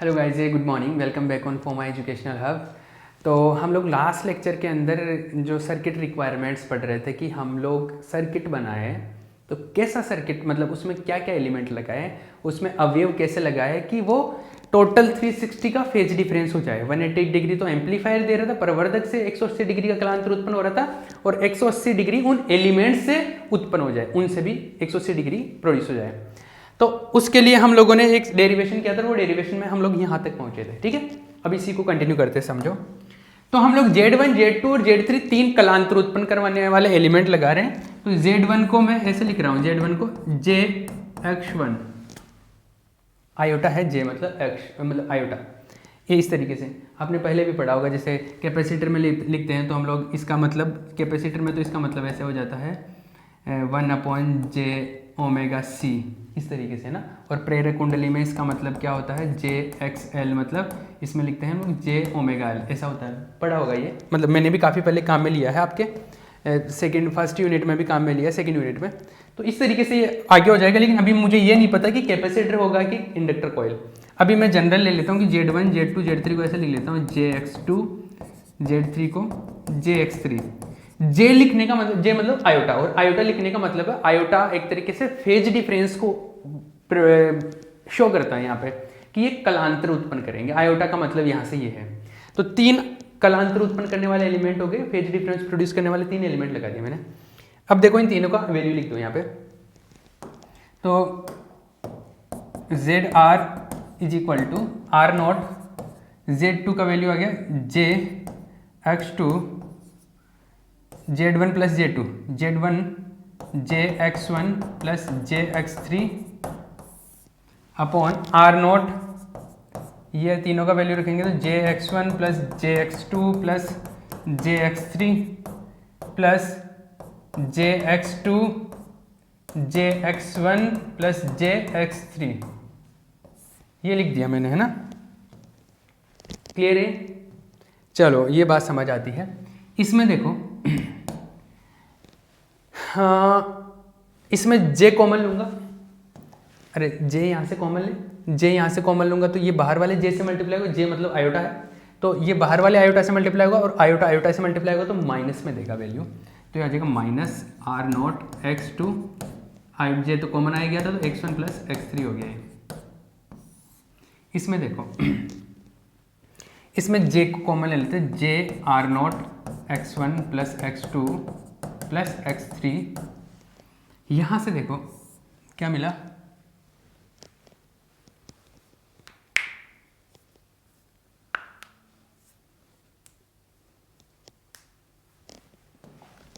Hello guys, good morning, welcome back on for my educational hub. तो हम लोग last lecture के अंदर जो सर्किट रिक्वायरमेंट्स पढ़ रहे थे कि हम लोग सर्किट बनाए तो कैसा सर्किट, मतलब उसमें क्या क्या एलिमेंट लगाए, उसमें अवयव कैसे लगाए कि वो टोटल 360 का फेज डिफरेंस हो जाए। 180 डिग्री तो एम्पलीफायर दे रहा था, प्रवर्धक से 180 डिग्री का कलांतर उत्पन्न हो रहा था और 180 डिग्री उन एलिमेंट से उत्पन्न हो जाए, उनसे भी 180 डिग्री प्रोड्यूस हो जाए। तो उसके लिए हम लोगों ने एक डेरिवेशन किया था, वो डेरिवेशन में हम लोग यहाँ तक पहुँचे थे। ठीक है, अब इसी को कंटिन्यू करते समझो। तो हम लोग Z1, Z2 और Z3 तीन कलांतर उत्पन्न करवाने वाले एलिमेंट लगा रहे हैं। तो Z1 को मैं ऐसे लिख रहा हूँ, Z1 को JX1, आयोटा है, J मतलब X मतलब आयोटा, ये इस तरीके से आपने पहले भी पढ़ा होगा। जैसे कैपेसिटर में लिखते हैं तो हम लोग इसका मतलब, कैपेसिटर में तो इसका मतलब ऐसे हो जाता है 1/j⍵c, इस तरीके से ना। और प्रेरक कुंडली में इसका मतलब क्या होता है, JXL, मतलब इसमें लिखते हैं हम लोग J⍵L, ऐसा होता है, पढ़ा होगा ये। मतलब मैंने भी काफ़ी पहले काम में लिया है, आपके फर्स्ट यूनिट में भी काम में लिया, सेकेंड यूनिट में। तो इस तरीके से ये आगे हो जाएगा, लेकिन अभी मुझे ये नहीं पता कि कैपेसिटर होगा कि इंडक्टर कॉइल। अभी मैं जनरल ले लेता हूँ कि Z1, Z2, Z3 को ऐसे लिख लेता हूँ, JX2, Z3 को JX3। J लिखने का मतलब, J मतलब आयोटा, और आयोटा लिखने का मतलब है, आयोटा एक तरीके से फेज डिफरेंस को शो करता है यहाँ पे कि ये कलांतर उत्पन्न करेंगे। आयोटा का मतलब यहाँ से ये है। तो तीन कलांतर उत्पन्न करने वाले एलिमेंट हो गए, फेज डिफरेंस प्रोड्यूस करने वाले तीन एलिमेंट लगा दिए मैंने। अब देखो इन तीनों का वैल्यू लिख दो यहाँ पे। तो ZR is equal to R0, Z2 का वैल्यू आ गया JX2, Z1 plus Z2, Z1 JX1 plus JX3 upon R0, ये तीनों का वैल्यू रखेंगे तो JX1 plus JX2 plus JX3 plus JX2 JX1 plus JX3, ये लिख दिया मैंने, है ना। क्लियर है? चलो ये बात समझ आती है। इसमें देखो, हाँ इसमें J कॉमन लूंगा, अरे J यहाँ से कॉमन ले, J यहाँ से कॉमन लूंगा तो ये बाहर वाले J से मल्टीप्लाई होगा, J मतलब आयोटा है, तो ये बाहर वाले आयोटा से मल्टीप्लाई होगा और आयोटा आयोटा से मल्टीप्लाई होगा तो माइनस में देगा वैल्यू। तो ये आ जाएगा माइनस R0 X2, J तो कॉमन आ गया था तो X1 प्लस X3 हो गया है। इसमें देखो, इसमें J को कॉमन ले लेते हैं, J R0 X1 plus X2 plus X3। यहाँ से देखो क्या मिला,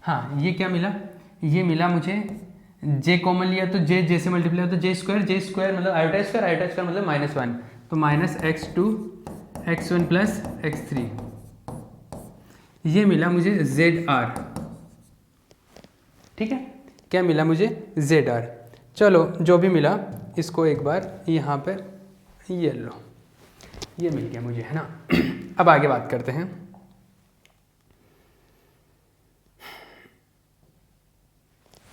हाँ ये क्या मिला, ये मिला मुझे J कॉमन लिया तो J से मल्टीप्लाई होता है, J स्क्वायर मतलब आयोटा स्क्वायर मतलब -1, तो minus X2 X1 plus X3, ये मिला मुझे ZR। ठीक है, क्या मिला मुझे, ZR। चलो जो भी मिला इसको एक बार यहाँ पे ये लो, ये मिल गया मुझे, है ना। अब आगे बात करते हैं।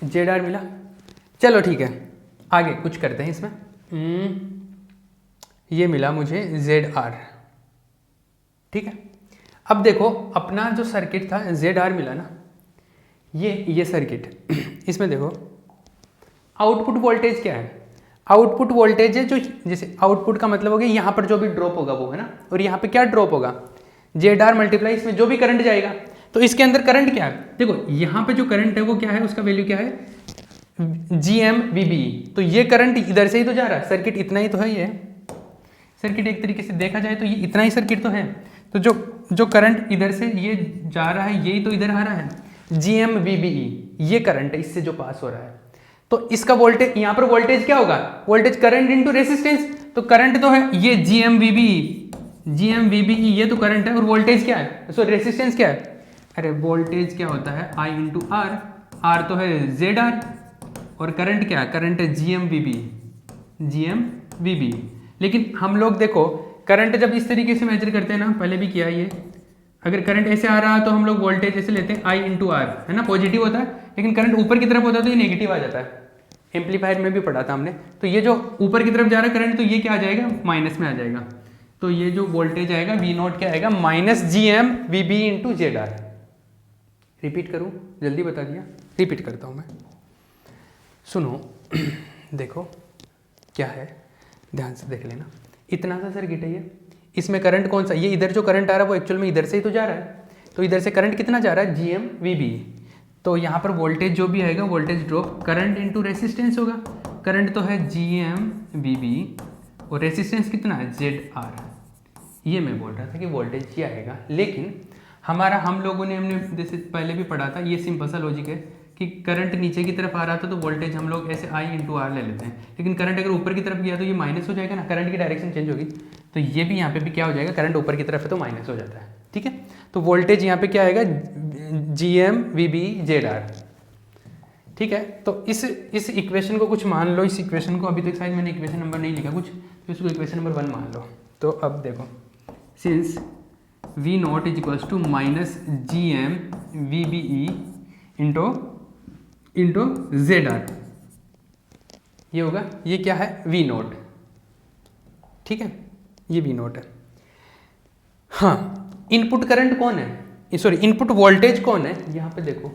ZR मिला, चलो ठीक है, आगे कुछ करते हैं इसमें। ये मिला मुझे ZR। ठीक है, अब देखो अपना जो सर्किट था ZR मिला ना, ये सर्किट, इसमें देखो आउटपुट वोल्टेज क्या है, आउटपुट वोल्टेज है जो, जैसे आउटपुट का मतलब हो गया यहाँ पर जो भी ड्रॉप होगा वो, है ना, और यहाँ पे क्या ड्रॉप होगा, ZR मल्टीप्लाई इसमें जो भी करंट जाएगा। तो इसके अंदर करंट क्या है, देखो यहाँ पे जो करंट है वो क्या है, उसका वैल्यू क्या है, GMVB। तो ये करंट इधर से ही तो जा रहा है, सर्किट इतना ही तो है, ये सर्किट एक तरीके से देखा जाए तो ये इतना ही सर्किट तो है। तो जो करंट इधर से ये जा रहा है यही तो इधर आ रहा है, GMVBE, ये करंट है इससे जो पास हो रहा है। तो इसका वोल्टेज, यहाँ पर वोल्टेज क्या होगा, वोल्टेज करंट इनटू रेसिस्टेंस। तो करंट तो है ये GMVBE, ये तो करंट है, और वोल्टेज क्या है, सो रेसिस्टेंस क्या है, अरे वोल्टेज क्या होता है I इंटू R, R तो है ZR, और करंट क्या है, करंट है GMVB। लेकिन हम लोग देखो करंट जब इस तरीके से मेजर करते हैं ना, पहले भी किया ये, अगर करंट ऐसे आ रहा है तो हम लोग वोल्टेज ऐसे लेते हैं I इंटू R, है ना, पॉजिटिव होता है, लेकिन करंट ऊपर की तरफ होता है तो ये नेगेटिव आ जाता है। एम्पलीफायर में भी पढ़ा था हमने। तो ये जो ऊपर की तरफ जा रहा है करंट, तो ये क्या आ जाएगा, माइनस में आ जाएगा। तो ये जो वोल्टेज आएगा वी नॉट क्या आएगा, minus G M V B into Z R. Repeat करूँ, जल्दी बता दिया, रिपीट करता हूँ मैं, सुनो देखो क्या है, ध्यान से देख लेना। इतना सा सर्किट है ये, इसमें करंट कौन सा, ये इधर जो करंट आ रहा है वो एक्चुअल में इधर से ही तो जा रहा है, तो इधर से करंट कितना जा रहा है, जी एम वी बी। तो यहाँ पर वोल्टेज जो भी आएगा, voltage drop current into resistance होगा। करंट तो है जी एम वी बी और रेसिस्टेंस कितना है, जेड आर। ये मैं बोल रहा था कि वोल्टेज ये आएगा, लेकिन हमारा हम लोगों ने हमने जैसे पहले भी पढ़ा था, ये सिंपल सा लॉजिक है कि करंट नीचे की तरफ आ रहा था तो वोल्टेज हम लोग ऐसे आई इंटू आर ले लेते हैं, लेकिन करंट अगर ऊपर की तरफ गया तो ये माइनस हो जाएगा ना, करंट की डायरेक्शन चेंज होगी, तो ये भी यहाँ पे भी क्या हो जाएगा, करंट ऊपर की तरफ है तो माइनस हो जाता है, ठीक है। तो वोल्टेज यहाँ पे क्या आएगा, G M V B Z R, ठीक है। तो इस इक्वेशन को कुछ मान लो, इस इक्वेशन को अभी तक शायद मैंने इक्वेशन नंबर नहीं लिखा कुछ, तो इसको इक्वेशन नंबर 1 मान लो। तो अब देखो, since V naught is equals to minus G M V B E into Z R, ये होगा, ये क्या है, वी नॉट, ठीक है, ये वी नॉट है। हाँ, इनपुट करंट कौन है, सॉरी इनपुट वोल्टेज कौन है, यहाँ पे देखो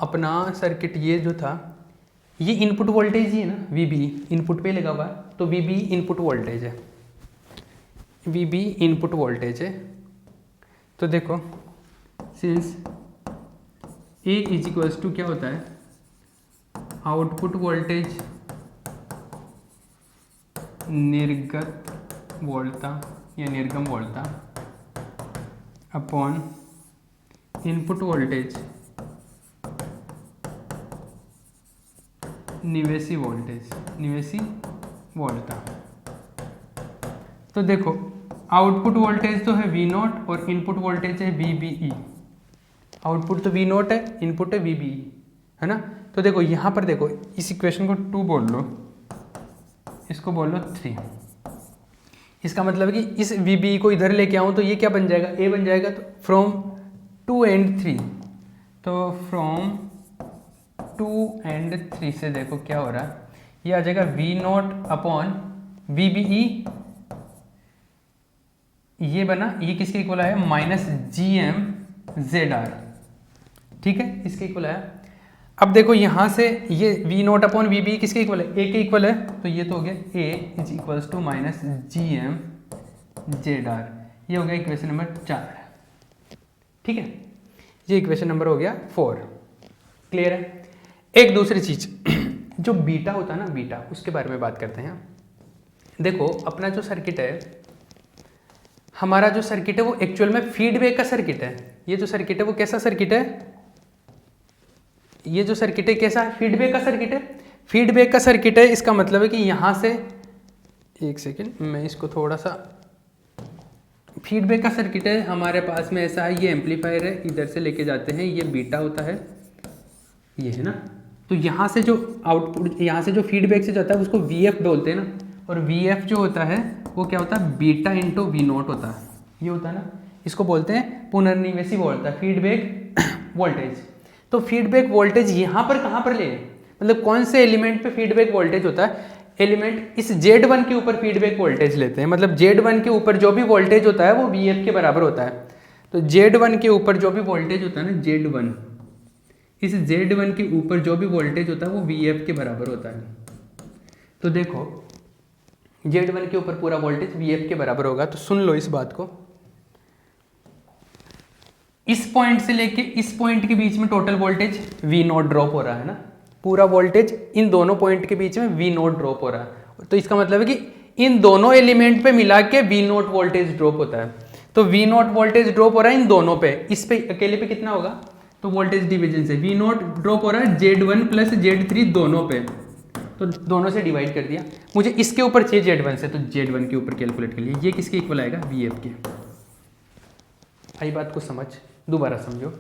अपना सर्किट ये जो था, ये इनपुट वोल्टेज ही है ना, वी बी इनपुट पे लगा हुआ है, तो वी बी इनपुट वोल्टेज है, वी बी इनपुट वोल्टेज है। तो देखो since A is equals to क्या होता है, आउटपुट वोल्टेज निर्गत वोल्टता या निर्गम वोल्टता अपॉन इनपुट वोल्टेज निवेशी वोल्टता। तो देखो आउटपुट वोल्टेज तो है वी नॉट और इनपुट वोल्टेज है वी बी ई। आउटपुट तो वी नॉट है, इनपुट है वी बी ई, है ना। तो देखो यहाँ पर देखो, इस इक्वेशन को 2 बोल लो, इसको बोल लो 3। इसका मतलब है कि इस वी बी ई को इधर लेके आऊँ तो ये क्या बन जाएगा, ए बन जाएगा। तो फ्रॉम 2 and 3, तो फ्रॉम 2 and 3 से देखो क्या हो रहा है, ये आ जाएगा V naught upon V B E, ये बना, ये किसके इक्वल आया, minus G M Z R, ठीक है, इसके इक्वल आया। अब देखो यहाँ से ये V naught upon V B किसके इक्वल है, ए के इक्वल है, तो ये तो हो गया A is equals to minus G M Z R, ये हो गया इक्वेशन नंबर 4, ठीक है। ये इक्वेशन नंबर हो गया 4, क्लियर है। एक दूसरी चीज जो बीटा होता है ना, बीटा, उसके बारे में बात करते हैं। देखो अपना जो सर्किट है, हमारा जो सर्किट है वो एक्चुअल में फीडबैक का सर्किट है। ये जो सर्किट है वो कैसा सर्किट है, ये जो सर्किट है कैसा है, फीडबैक का सर्किट है। फीडबैक का सर्किट है, इसका मतलब है कि यहाँ से, एक सेकेंड मैं इसको थोड़ा सा, फीडबैक का सर्किट है हमारे पास में ऐसा है, ये एम्पलीफायर है, इधर से लेके जाते हैं, ये बीटा होता है, ये है ना। तो यहाँ से जो आउटपुट, यहाँ से जो फीडबैक से जाता है उसको वी एफ बोलते हैं ना, और वी एफ जो होता है वो क्या होता है, बीटा इंटू वी नॉट होता है, ये होता है ना। इसको बोलते हैं पुनर्निवेशी वोल्टेज, फीडबैक वोल्टेज। तो फीडबैक वोल्टेज यहाँ पर कहाँ पर ले, मतलब कौन से एलिमेंट पे फीडबैक वोल्टेज होता है, एलिमेंट इस Z1 के ऊपर फीडबैक वोल्टेज लेते हैं, मतलब Z1 के ऊपर जो भी वोल्टेज होता है वो VF के बराबर होता है। तो Z1 के ऊपर जो भी वोल्टेज होता है ना, Z1, इस Z1 के ऊपर जो भी वोल्टेज होता है वो VF के बराबर होता है। तो देखो Z1 के ऊपर पूरा वोल्टेज VF के बराबर होगा। तो सुन लो इस बात को, इस पॉइंट से लेके इस पॉइंट के बीच में total voltage V not drop हो रहा है ना, पूरा वोल्टेज इन दोनों पॉइंट के बीच में V नॉट ड्रॉप हो रहा है। तो इसका मतलब है कि इन दोनों एलिमेंट पे मिला के V नॉट वोल्टेज ड्रॉप होता है। तो V नॉट वोल्टेज ड्रॉप हो रहा है इन दोनों पे, इस पे अकेले पे कितना होगा, तो वोल्टेज डिवीजन से V नॉट ड्रॉप हो रहा है Z1 प्लस Z3 दोनों पे, तो दोनों से डिवाइड कर दिया। मुझे इसके ऊपर चाहिए Z1 से, तो Z1 के ऊपर कैलकुलेट कर लिया, ये किसके इक्वल आएगा, VF के। आई बात को समझ, दोबारा समझो,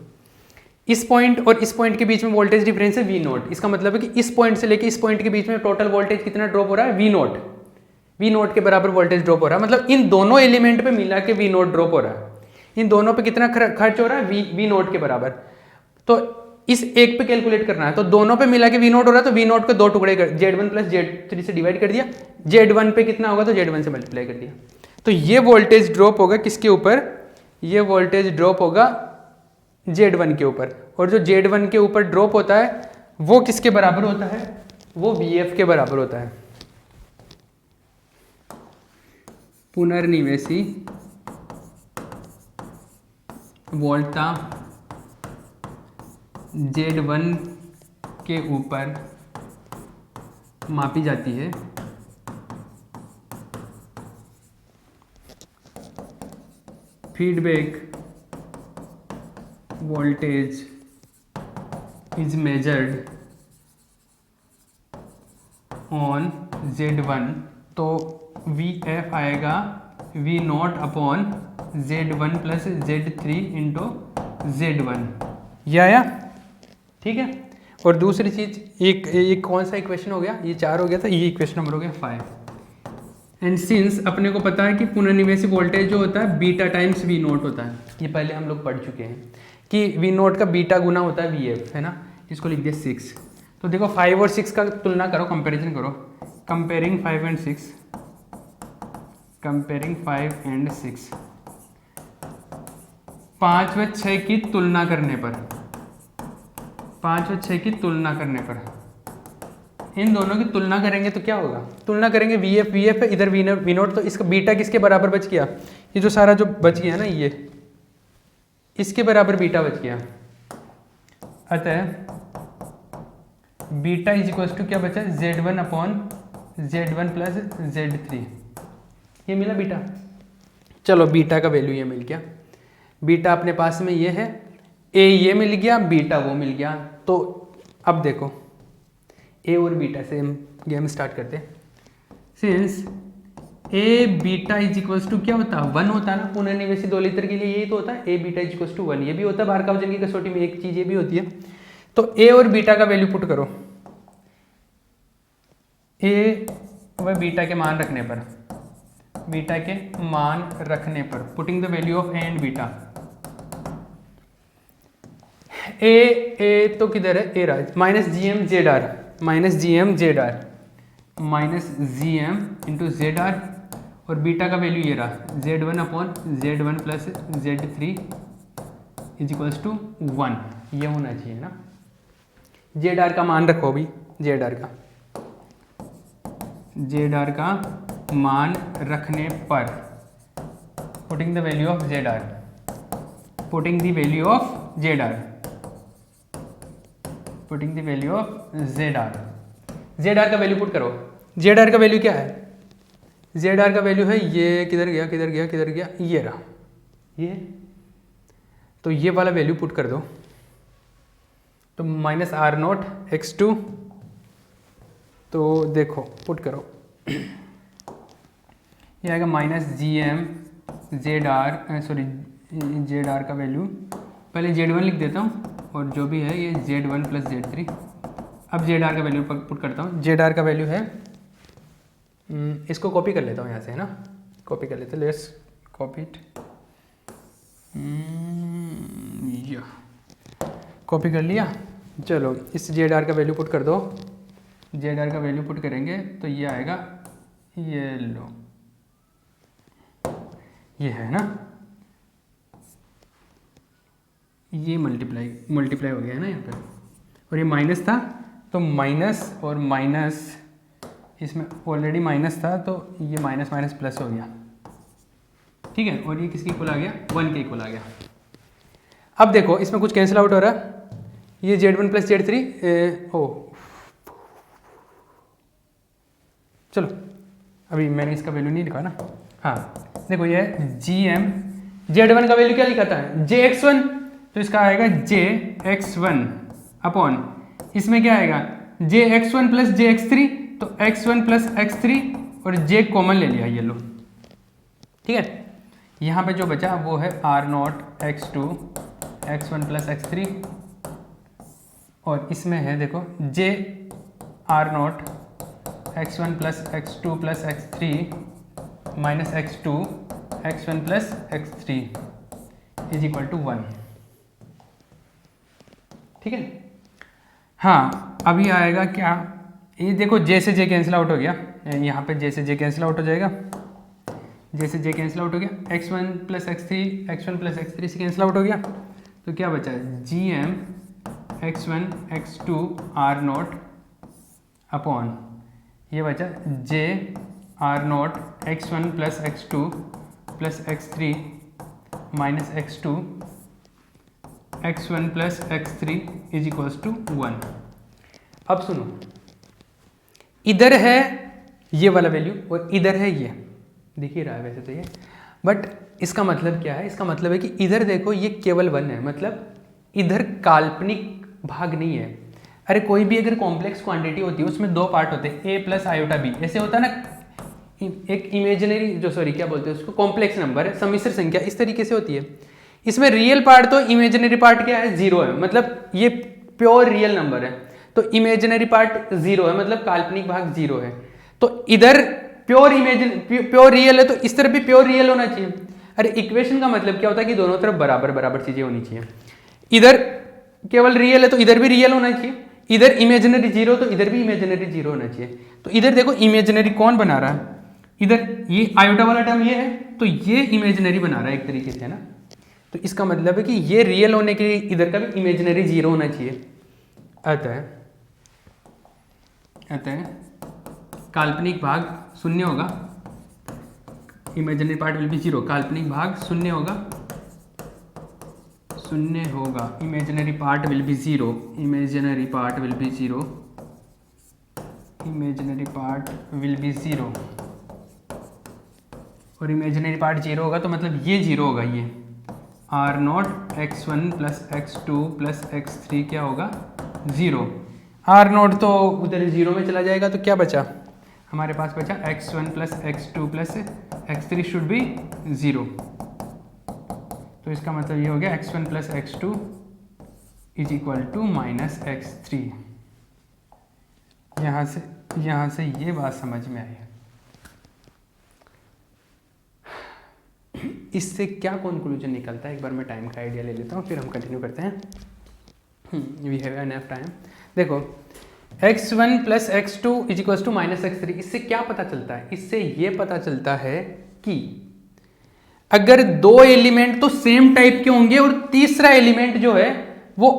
इस पॉइंट और इस पॉइंट के बीच में वोल्टेज डिफरेंस है V नॉट। इसका मतलब है कि इस पॉइंट से लेके इस पॉइंट के बीच में टोटल वोल्टेज कितना ड्रॉप हो रहा है, V नॉट के बराबर वोल्टेज ड्रॉप हो रहा है। मतलब इन दोनों एलिमेंट पे मिला के V नॉट ड्रॉप हो रहा है, इन दोनों पे कितना खर्च हो रहा है, V नॉट के बराबर। तो इस एक पे कैलकुलेट करना है, तो दोनों पे मिला के वी नोट हो रहा है, तो वी नोट को दो टुकड़े कर Z1 प्लस Z3 से डिवाइड कर दिया, Z1 पे कितना होगा तो Z1 से मल्टीप्लाई कर दिया। तो ये वोल्टेज ड्रॉप होगा किसके ऊपर, ये वोल्टेज ड्रॉप होगा Z1 के ऊपर, और जो Z1 के ऊपर ड्रॉप होता है वो किसके बराबर होता है, वो VF के बराबर होता है। पुनर्निवेशी वोल्टता Z1 के ऊपर मापी जाती है feedback voltage is measured on Z1, तो VF आएगा V not upon Z1 plus Z3 into Z1, ये आया, ठीक है। और दूसरी चीज, एक कौन सा इक्वेशन हो गया, ये 4 हो गया था, ये इक्वेशन नंबर हो गया 5। एंड सिंस अपने को पता है कि पुनर्निवेशी वोल्टेज जो होता है बीटा टाइम्स V नोट होता है, ये पहले हम लोग पढ़ चुके हैं कि V नोट का बीटा गुना होता है VF, है ना। इसको लिख दिया 6। तो देखो 5 और 6 का तुलना करो, कंपैरिजन करो, कंपेयरिंग 5 एंड 6, कंपेयरिंग 5 एंड 6, 5 व 6 की तुलना करने पर, 5 व 6 की तुलना करने पर, इन दोनों की तुलना करेंगे तो क्या होगा, तुलना करेंगे VF इधर V नोट, तो इसका बीटा किसके बराबर बच गया, ये जो सारा जो बच गया ना, ये इसके बराबर बीटा बच गया। अतः बीटा इज इक्वल टू क्या बचा, Z1 upon Z1 plus Z3, ये मिला बीटा। चलो बीटा का वैल्यू ये मिल गया, बीटा अपने पास में ये है, ए ये मिल गया, बीटा वो मिल गया। तो अब देखो ए और बीटा से हम गेम स्टार्ट करते हैं। Since A beta is equals to क्या होता है, 1 होता है ना, पुनर्निवेशी 2 लीटर के लिए यही तो होता है, ए बीटा इज इक्वल्स टू 1, ये भी होता है बारकाउजन की कसौटी में, एक चीज ये भी होती है। तो ए और बीटा का वैल्यू पुट करो, ए व बीटा के मान रखने पर, बीटा के मान रखने पर, putting the value of A and beta, A तो किधर है, ए रहा, minus GM ZR, minus GM ZR, minus GM into ZR, और बीटा का वैल्यू ये रहा, Z1 upon Z1 plus Z3 is equals to 1, ये होना चाहिए ना। ZR का मान रखो अभी, ZR का मान रखने पर, putting the value of ZR, putting the value of ZR, putting the value of ZR का वैल्यू पुट करो। ZR का वैल्यू क्या है, ZR का वैल्यू है ये, किधर गया किधर गया किधर गया, ये रहा, ये, तो ये वाला वैल्यू पुट कर दो, तो माइनस R0 x2, तो देखो पुट करो, ये आएगा minus GM ZR, sorry ZR का वैल्यू, पहले Z1 लिख देता हूँ, और जो भी है ये Z1 प्लस Z3। अब ZR का वैल्यू पुट करता हूँ, ZR का वैल्यू है, इसको कॉपी कर लेता हूँ यहाँ से, है ना, कॉपी कर लेते, लेट्स कॉपी इट, कॉपी कर लिया। चलो इस ZR का वैल्यू पुट कर दो, ZR का वैल्यू पुट करेंगे तो ये आएगा, ये लो, ये है ना, ये मल्टीप्लाई हो गया है ना यहाँ पे, और ये माइनस था, तो माइनस और माइनस, इसमें ऑलरेडी माइनस था, तो ये माइनस माइनस प्लस हो गया, ठीक है, और ये किसके इक्वल आ गया, 1 के इक्वल आ गया। अब देखो इसमें कुछ कैंसिल आउट हो रहा है, ये Z1 प्लस Z3, चलो अभी मैंने इसका वैल्यू नहीं लिखा ना, हाँ देखो ये GM, Z1 का वैल्यू क्या लिखा था, JX1, तो इसका आएगा JX1 अपॉन, इसमें क्या आएगा JX1 प्लस JX3, तो X1 प्लस X3, और J कॉमन ले लिया, ये लो, ठीक है। यहाँ पे जो बचा वो है R0 X2 X1 plus X3, और इसमें है देखो J R0 X1 plus X2 plus X3 minus X2 X1 plus X3 is equal to 1। ठीक है। हाँ अभी आएगा क्या, ये देखो जे से जे कैंसिल आउट हो गया, यहाँ पे जे से जे कैंसिल आउट हो जाएगा, जे से जे कैंसिल आउट हो गया, x1 प्लस x3 से कैंसिल आउट हो गया, तो क्या बचा G M x1 x2 R naught upon ये बचा J R naught x1 plus x2 plus x3 minus x2 x1 plus x3 is equals to 1। अब सुनो, इधर है ये वाला वैल्यू और इधर है ये, दिख ही रहा है वैसे तो ये, बट इसका मतलब क्या है, इसका मतलब है कि इधर देखो ये केवल 1 है, मतलब इधर काल्पनिक भाग नहीं है। अरे कोई भी अगर कॉम्प्लेक्स क्वांटिटी होती है उसमें दो पार्ट होते हैं, a प्लस आयोटा b, ऐसे होता है ना, एक इमेजिनरी जो सॉरी क्या बोलते हैं उसको, कॉम्प्लेक्स नंबर है, सम्मिश्र संख्या, इस तरीके से होती है। इसमें रियल पार्ट तो इमेजिनरी पार्ट क्या है, 0 है, मतलब ये प्योर रियल नंबर है, तो इमेजिनरी पार्ट 0 है, मतलब काल्पनिक भाग 0 है। तो इधर प्योर रियल है तो इस तरफ भी प्योर रियल होना चाहिए। अरे इक्वेशन का मतलब क्या होता है कि दोनों तरफ बराबर बराबर चीजें होनी चाहिए। इधर केवल रियल है तो इधर भी रियल होना चाहिए, इधर इमेजिनरी 0 तो इधर भी इमेजिनरी 0 होना चाहिए। तो इधर देखो इमेजिनरी कौन बना रहा है, इधर ये आयोटा वाला टर्म ये है, तो ये इमेजिनरी बना रहा है एक तरीके से, है ना। तो इसका मतलब है कि ये रियल होने के लिए इधर का भी इमेजिनरी 0 होना चाहिए। अतः काल्पनिक भाग 0 होगा, इमेजिनरी पार्ट विल बी 0, काल्पनिक भाग 0 होगा, 0 होगा, imaginary part will be 0, imaginary part will be 0, imaginary part will be 0, और इमेजिनरी पार्ट 0 होगा तो मतलब ये 0 होगा, ये are not x1 plus x2 plus x3 क्या होगा 0। आर नॉट तो उधर 0 में चला जाएगा, तो क्या बचा हमारे पास, बचा x1 plus x2 plus x3 should be 0। तो इसका मतलब ये हो गया x1 plus x2 is equal to minus x3। यहाँ से ये बात समझ में आई। इससे क्या कंक्लूजन निकलता है, एक बार मैं टाइम का आइडिया ले लेता हूँ फिर हम कंटिन्यू करते हैं। We have enough time. देखो x1 plus x2 is equal to minus x3, इससे क्या पता चलता है, इससे ये पता चलता है कि अगर दो एलिमेंट तो सेम टाइप के होंगे और तीसरा एलिमेंट जो है वो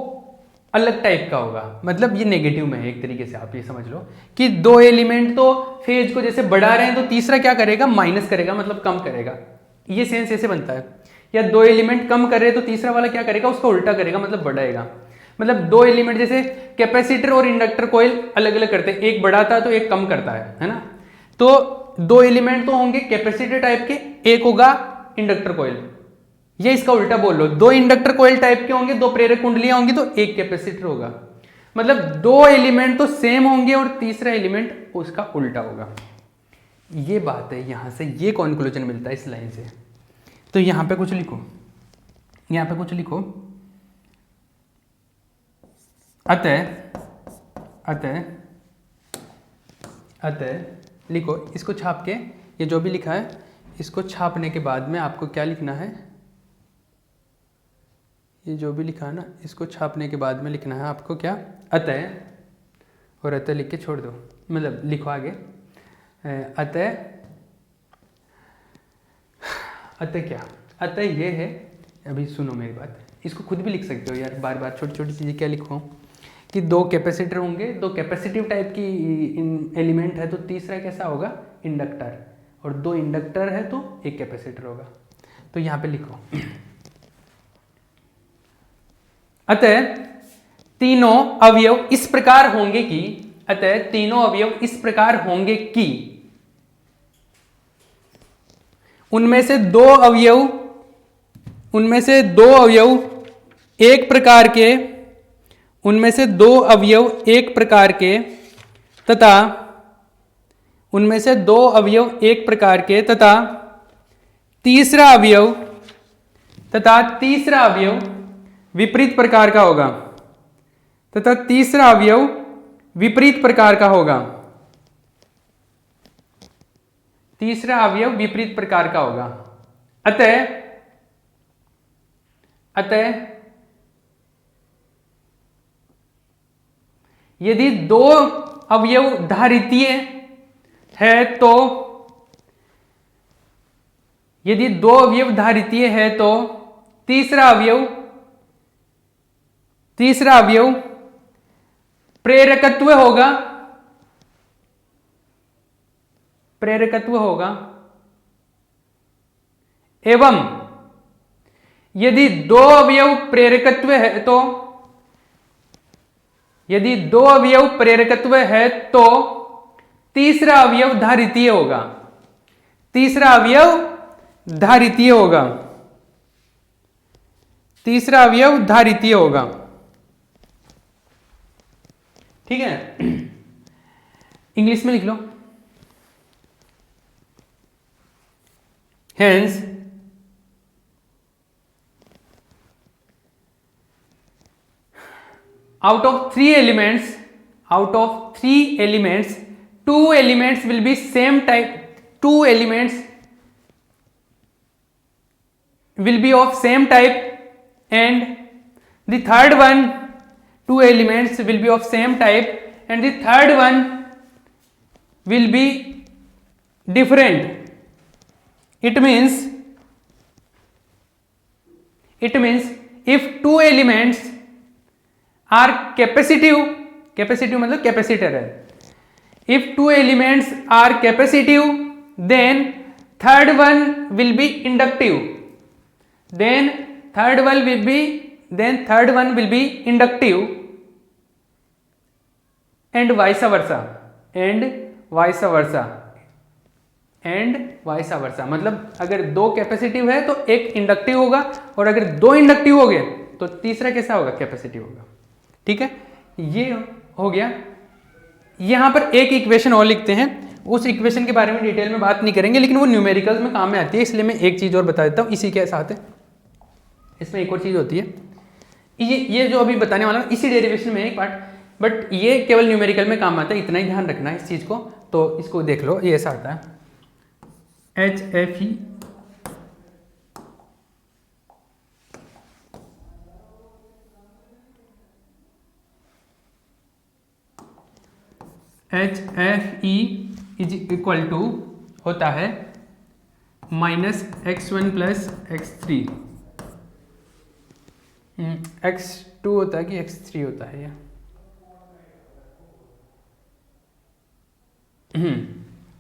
अलग टाइप का होगा, मतलब ये नेगेटिव में है एक तरीके से, आप ये समझ लो कि दो एलिमेंट तो फेज को जैसे बढ़ा रहे हैं तो तीसरा क्या करेगा, माइनस करेगा, मतलब कम करेगा। ये सेंस ऐसे बनता है, या दो एलिमेंट कम कर रहे हैं तो तीसरा वाला क्या करेगा, उसका उल्टा करेगा, मतलब बढ़ाएगा। मतलब दो एलिमेंट जैसे कैपेसिटर और इंडक्टर कॉइल अलग अलग करते हैं, एक बढ़ाता है तो एक कम करता है ना। तो दो एलिमेंट तो होंगे कैपेसिटर टाइप के, एक होगा इंडक्टर कॉइल, ये इसका उल्टा बोल लो, दो इंडक्टर कॉइल टाइप के होंगे, दो प्रेरक कुंडलियां होंगी तो एक कैपेसिटर होगा। मतलब दो एलिमेंट तो सेम होंगे और तीसरा एलिमेंट उसका उल्टा होगा। ये बात है, यहां से ये कंक्लूजन मिलता है इस लाइन से। तो यहां पे कुछ लिखो, यहां पे कुछ लिखो, अतः लिखो, इसको छाप के, ये जो भी लिखा है इसको छापने के बाद में आपको क्या लिखना है, ये जो भी लिखा है ना इसको छापने के बाद में लिखना है आपको क्या, अतः, और अतः लिख के छोड़ दो, मतलब लिखो आगे, अतः क्या, अतः ये है, अभी सुनो मेरी बात, इसको खुद भी लिख सकते हो यार, बार बार छोटी छोटी चीज़ें क्या लिखो, कि दो कैपेसिटर होंगे, दो कैपेसिटिव टाइप की एलिमेंट है तो तीसरा कैसा होगा, इंडक्टर, और दो इंडक्टर है तो एक कैपेसिटर होगा। तो यहाँ पे लिखो, अतः तीनों अवयव इस प्रकार होंगे कि, अतः तीनों अवयव इस प्रकार होंगे कि उनमें से दो अवयव एक प्रकार के, उनमें से दो अवयव एक प्रकार के तथा उनमें से दो अवयव एक प्रकार के तथा तीसरा अवयव विपरीत प्रकार का होगा, तथा तीसरा अवयव विपरीत प्रकार का होगा, तीसरा अवयव विपरीत प्रकार का होगा। अतः यदि दो अवयव धारितीय है तो, यदि दो अवयव धारितीय है तो तीसरा अवयव प्रेरकत्व होगा एवं यदि दो अवयव प्रेरकत्व है तो, यदि दो अवयव प्रेरकत्व है तो तीसरा अवयव धारितीय होगा, तीसरा अवयव धारितीय होगा, तीसरा अवयव धारितीय होगा। ठीक है, इंग्लिश में लिख लो। Hence, out of three elements, two elements will be same type, two elements will be of same type, and the third one, two elements will be of same type, and the third one will be different. It means if two elements are capacitive मतलब capacitor है, if two elements are capacitive then third one will be inductive, then third one will be inductive, and vice versa, मतलब अगर दो capacitive है तो एक inductive होगा, और अगर दो इंडक्टिव हो गए तो तीसरा कैसा होगा, कैपेसिटिव होगा। ठीक है, ये हो गया। यहां पर एक इक्वेशन और लिखते हैं, उस इक्वेशन के बारे में डिटेल में बात नहीं करेंगे, लेकिन वो न्यूमेरिकल्स में काम में आती है, इसलिए मैं एक चीज और बता देता हूं इसी के साथ है। इसमें एक और चीज होती है, ये जो अभी बताने वाला हूं इसी डेरिवेशन में एक पार्ट, बट ये केवल न्यूमेरिकल में काम आता है, इतना ही ध्यान रखना है इस चीज को। तो इसको देख लो, ये ऐसा आता है HFE इज इक्वल टू होता है -x1 + x3, x2 होता है कि x3 होता है,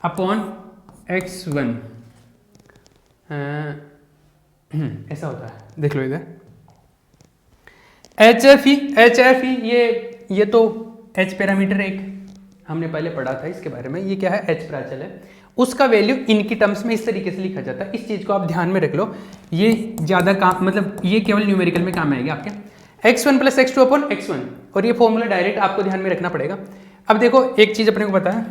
अपॉन x1 ऐसा होता है, देख लो इधर। HFE ये तो H पैरामीटर एक हमने पहले पढ़ा था इसके बारे में, ये क्या है, H प्राचल है, उसका वैल्यू इनकी टर्म्स में इस तरीके से लिखा जाता है। इस चीज को आप ध्यान में रख लो, ये ज्यादा काम, मतलब ये केवल न्यूमेरिकल में काम आएगा आपके। x1 + x2 अपॉन x1, और ये फॉर्मूला डायरेक्ट आपको ध्यान में रखना पड़ेगा। अब देखो एक चीज अपने को पता है,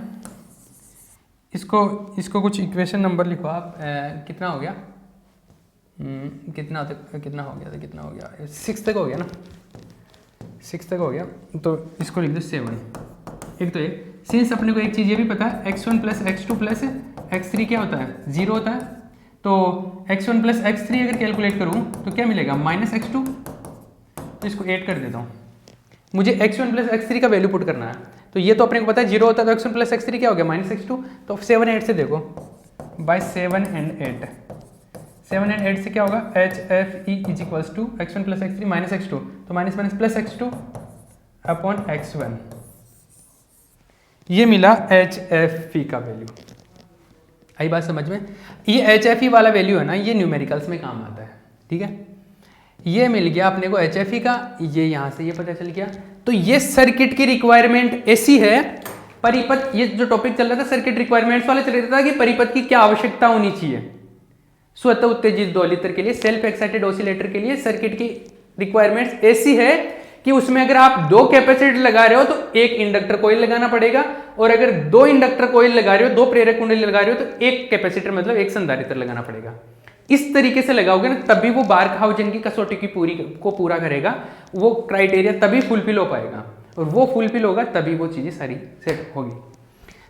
इसको कुछ इक्वेशन नंबर लिखो आप, कितना हो गया, कितना हो गया 6 तक हो गया ना, 6 तक हो गया, तो इसको लिख दो 7। एक तो ये सिंस अपने को एक चीज़ ये भी पता है, x1 + x2 + x3 क्या होता है, 0 होता है, तो x1 + x3 अगर कैलकुलेट करूँ तो क्या मिलेगा, -x2, तो इसको 8 कर देता हूँ। मुझे x1 + x3 का वैल्यू पुट करना है, तो ये तो अपने को पता है 0 होता है, तो x1 + x3 क्या हो गया, -x2, तो 7 8 से देखो, बाय 7 and 8 से क्या होगा, HFE is equals to x1 + x3 -x2, तो minus plus x2 upon x1, ये मिला HFE का वैल्यू। आई बात समझ में, ये HFE वाला वैल्यू है ना, ये न्यूमेरिकल्स में काम आता है। ठीक है, ये मिल गया अपने को HFE का, ये यहाँ से ये पता चल गया। तो ये सर्किट की रिक्वायरमेंट ऐसी है, परिपथ, ये जो टॉपिक चल रहा था सर्किट रिक्वायरमेंट्स वाला चल रहा था कि परिपथ की क्या आवश्यकता होनी चाहिए स्वतः उत्तेजित दोलित्र के लिए, सेल्फ एक्साइटेड ऑसिलेटर के लिए सर्किट की रिक्वायरमेंट्स ऐसी है कि उसमें अगर आप 2 कैपेसिटर लगा रहे हो तो एक इंडक्टर कॉइल लगाना पड़ेगा, और अगर 2 इंडक्टर कॉइल लगा रहे हो, 2 प्रेरक कुंडली लगा रहे हो तो एक कैपेसिटर मतलब एक संधारित्र लगाना पड़ेगा। इस तरीके से लगाओगे ना तभी वो बार्कहाउज़ेन की कसौटी की पूरा करेगा, वो क्राइटेरिया तभी फुलफिल हो पाएगा, और वो फुलफिल होगा तभी वो चीज़ें सारी सेट होगी।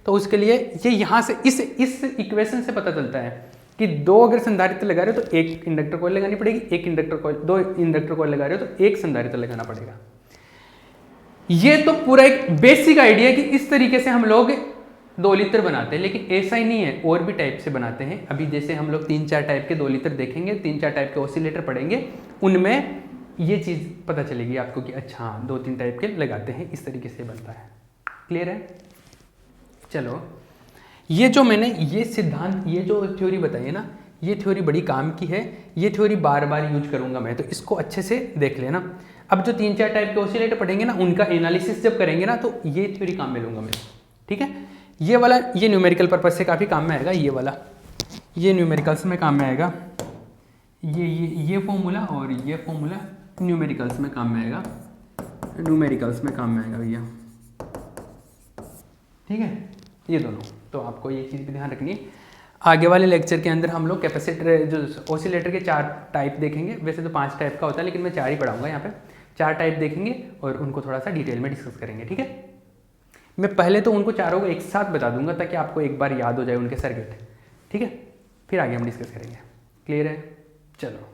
तो उसके लिए ये यहाँ से इस इक्वेशन से पता चलता है कि 2 अगर संधारित्र लगा रहे हो तो एक इंडक्टर कॉइल लगानी पड़ेगी, 2 इंडक्टर कॉइल लगा रहे हो तो एक संधारित्र लगाना पड़ेगा। ये तो पूरा एक बेसिक आइडिया है कि इस तरीके से हम लोग 2 लीटर बनाते हैं, लेकिन ऐसा ही नहीं है, और भी टाइप से बनाते हैं। अभी जैसे हम लोग 3-4 टाइप के 2 लीटर देखेंगे, 3-4 टाइप के ऑसिलेटर पढ़ेंगे, उनमें ये चीज़ पता चलेगी आपको कि अच्छा हाँ 2-3 टाइप के लगाते हैं, इस तरीके से बनता है। क्लियर है? चलो, ये जो मैंने ये सिद्धांत, ये जो थ्योरी बताई है ना, ये थ्योरी बड़ी काम की है। ये थ्योरी बार बार यूज करूंगा मैं, तो इसको अच्छे से देख लेना। अब जो 3-4 टाइप के ऑसिलेटर पढ़ेंगे ना, उनका एनालिसिस जब करेंगे ना, तो ये थ्योरी काम में लूंगा मैं। ठीक है? ये वाला ये न्यूमेरिकल पर्पज से काफ़ी काम में आएगा। ये वाला ये न्यूमेरिकल्स में काम में आएगा। ये फॉर्मूला और ये फॉर्मूला न्यूमेरिकल्स में काम में आएगा, न्यूमेरिकल्स में काम में आएगा भैया। ठीक है? ये दोनों, तो आपको ये चीज़ भी ध्यान रखनी है। आगे वाले लेक्चर के अंदर हम लोग कैपेसिटर जो ऑसिलेटर के 4 टाइप देखेंगे। वैसे तो 5 टाइप का होता है, लेकिन मैं 4 ही पढ़ाऊंगा यहाँ पे। 4 टाइप देखेंगे और उनको थोड़ा सा डिटेल में डिस्कस करेंगे। ठीक है? मैं पहले तो उनको चारों को एक साथ बता दूंगा ताकि आपको एक बार याद हो जाए उनके सर्किट। ठीक है? फिर आगे हम डिस्कस करेंगे। क्लियर है? चलो।